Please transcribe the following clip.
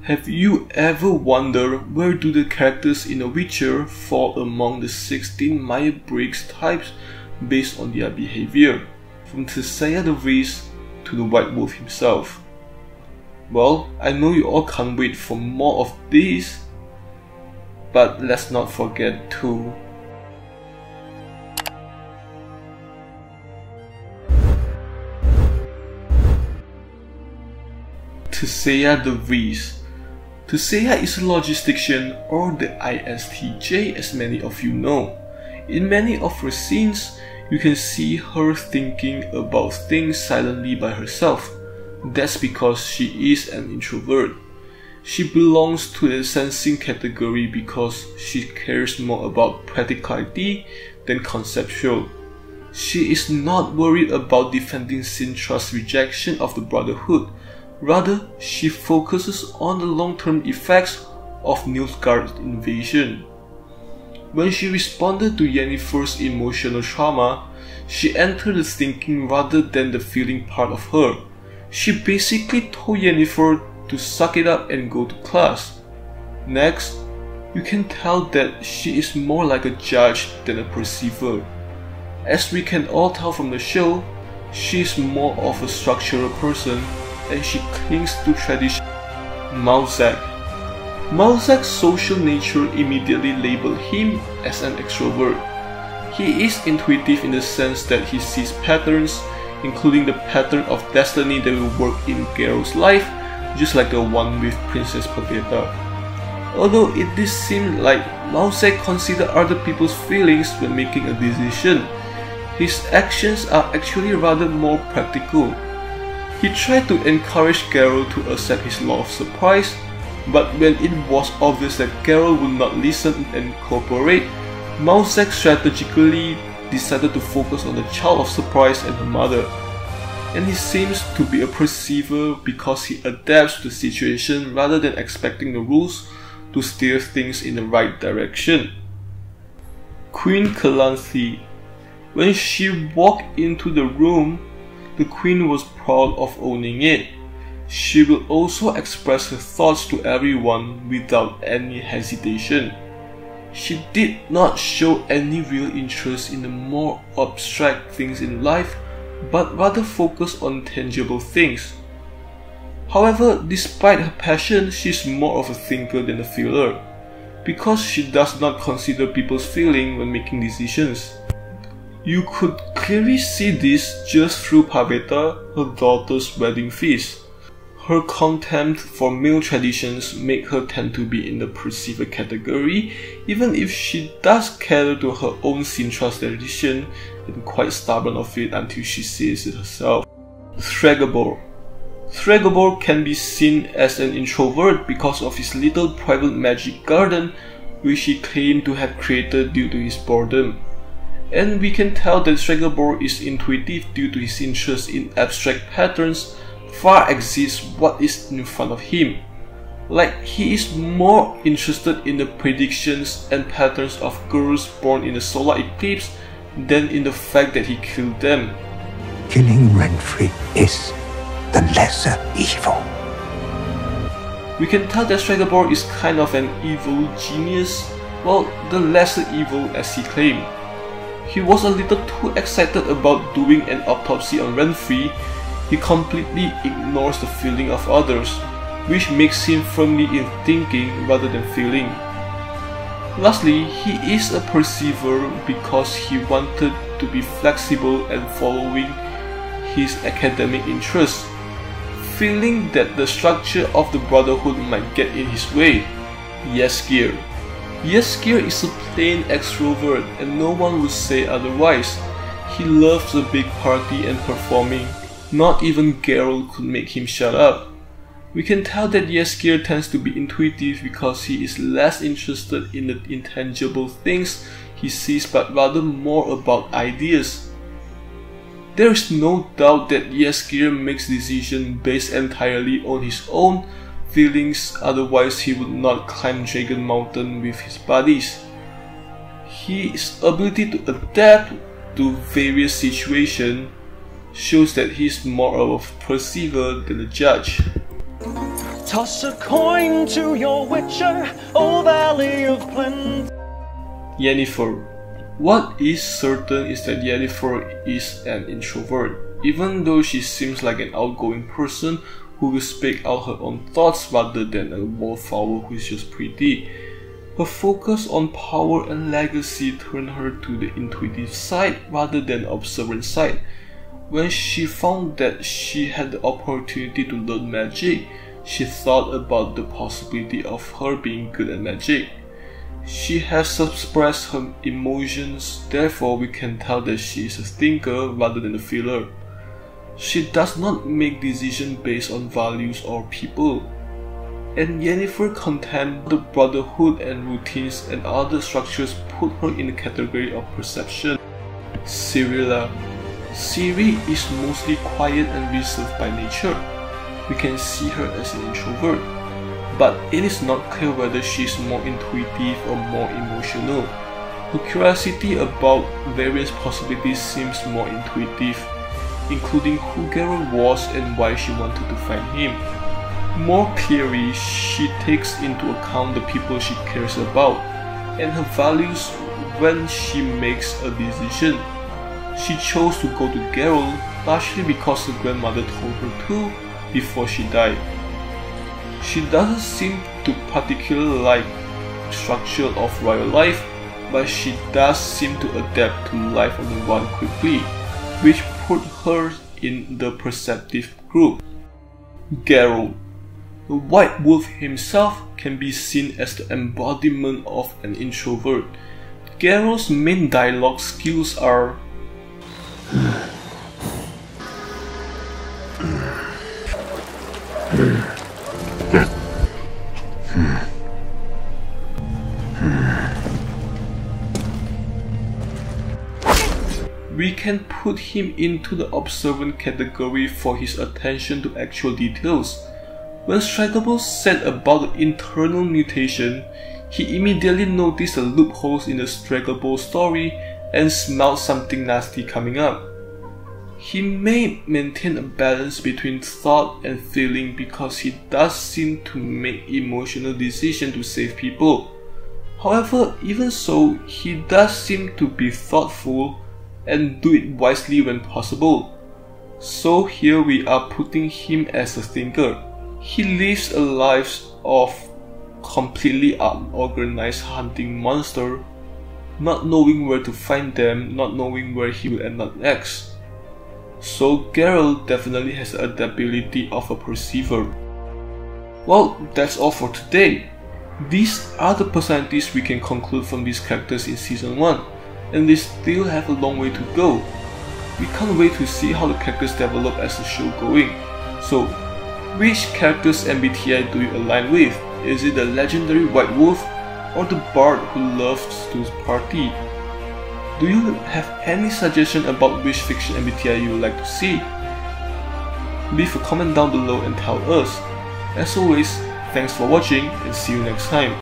Have you ever wondered where do the characters in The Witcher fall among the 16 Myers-Briggs types based on their behavior, from Tissaia De Vries to the White Wolf himself? Well, I know you all can't wait for more of these, but let's not forget to Tissaia De Vries. Tissaia is a logistician, or the ISTJ as many of you know. In many of her scenes, you can see her thinking about things silently by herself. That's because she is an introvert. She belongs to the sensing category because she cares more about practicality than conceptual. She is not worried about defending Sintra's rejection of the Brotherhood. Rather, she focuses on the long-term effects of Nilfgaard's invasion. When she responded to Yennefer's emotional trauma, she entered the thinking rather than the feeling part of her. She basically told Yennefer to suck it up and go to class. Next, you can tell that she is more like a judge than a perceiver. As we can all tell from the show, she is more of a structural person and she clings to tradition. Muzak. Muzak's social nature immediately labeled him as an extrovert. He is intuitive in the sense that he sees patterns, including the pattern of destiny that will work in Geralt's life, just like the one with Princess Pavetta. Although it did seem like Muzak considered other people's feelings when making a decision, his actions are actually rather more practical. He tried to encourage Geralt to accept his law of surprise, but when it was obvious that Geralt would not listen and cooperate, Muzak strategically decided to focus on the child of surprise and her mother. And he seems to be a perceiver because he adapts to the situation rather than expecting the rules to steer things in the right direction. Queen Kalansi. When she walked into the room, the queen was proud of owning it. She will also express her thoughts to everyone without any hesitation. She did not show any real interest in the more abstract things in life, but rather focused on tangible things. However, despite her passion, she is more of a thinker than a feeler, because she does not consider people's feelings when making decisions. You could clearly see this just through Pavetta, her daughter's wedding feast. Her contempt for male traditions make her tend to be in the perceiver category, even if she does cater to her own Sintra's tradition and quite stubborn of it until she says it herself. Thregobor. Thregobor can be seen as an introvert because of his little private magic garden which he claimed to have created due to his boredom. And we can tell that Thregobor is intuitive due to his interest in abstract patterns far exceeds what is in front of him. Like he is more interested in the predictions and patterns of girls born in a solar eclipse than in the fact that he killed them. Killing Renfrey is the lesser evil. We can tell that Thregobor is kind of an evil genius, well, the lesser evil as he claimed. He was a little too excited about doing an autopsy on Renfrey. He completely ignores the feeling of others, which makes him firmly in thinking rather than feeling. Lastly, he is a perceiver because he wanted to be flexible and following his academic interests, feeling that the structure of the Brotherhood might get in his way. Yennefer. Yennefer is a plain extrovert and no one would say otherwise. He loves a big party and performing. Not even Geralt could make him shut up. We can tell that Yennefer tends to be intuitive because he is less interested in the intangible things he sees but rather more about ideas. There is no doubt that Yennefer makes decisions based entirely on his own feelings, otherwise he would not climb Dragon Mountain with his buddies. His ability to adapt to various situations shows that he is more of a perceiver than a judge. Toss a coin to your witcher, O Valley of Plenty. Yennefer. What is certain is that Yennefer is an introvert, even though she seems like an outgoing person who will speak out her own thoughts rather than a wallflower who is just pretty. Her focus on power and legacy turned her to the intuitive side rather than observant side. When she found that she had the opportunity to learn magic, she thought about the possibility of her being good at magic. She has suppressed her emotions, therefore we can tell that she is a thinker rather than a feeler. She does not make decisions based on values or people. And Yennefer contempt the brotherhood and routines and other structures put her in the category of perception. Ciri. Ciri is mostly quiet and reserved by nature. We can see her as an introvert, but it is not clear whether she is more intuitive or more emotional. Her curiosity about various possibilities seems more intuitive, including who Geralt was and why she wanted to find him. More clearly, she takes into account the people she cares about and her values when she makes a decision. She chose to go to Geralt largely because her grandmother told her to before she died. She doesn't seem to particularly like the structure of royal life, but she does seem to adapt to life on the run quickly, which put her in the perceptive group. Geralt. The White Wolf himself can be seen as the embodiment of an introvert. Geralt's main dialogue skills are we can put him into the observant category for his attention to actual details. When Strigable said about the internal mutation, he immediately noticed the loopholes in the Strigable story and smelled something nasty coming up. He may maintain a balance between thought and feeling because he does seem to make emotional decisions to save people. However, even so, he does seem to be thoughtful and do it wisely when possible. So here we are putting him as a thinker. He lives a life of completely unorganized hunting monster, not knowing where to find them, not knowing where he will end up next. So Geralt definitely has the adaptability of a perceiver. Well, that's all for today. These are the personalities we can conclude from these characters in Season 1, and they still have a long way to go. We can't wait to see how the characters develop as the show going. So, which character's MBTI do you align with? Is it the legendary White Wolf or the bard who loves to party? Do you have any suggestion about which fiction MBTI you would like to see? Leave a comment down below and tell us. As always, thanks for watching and see you next time.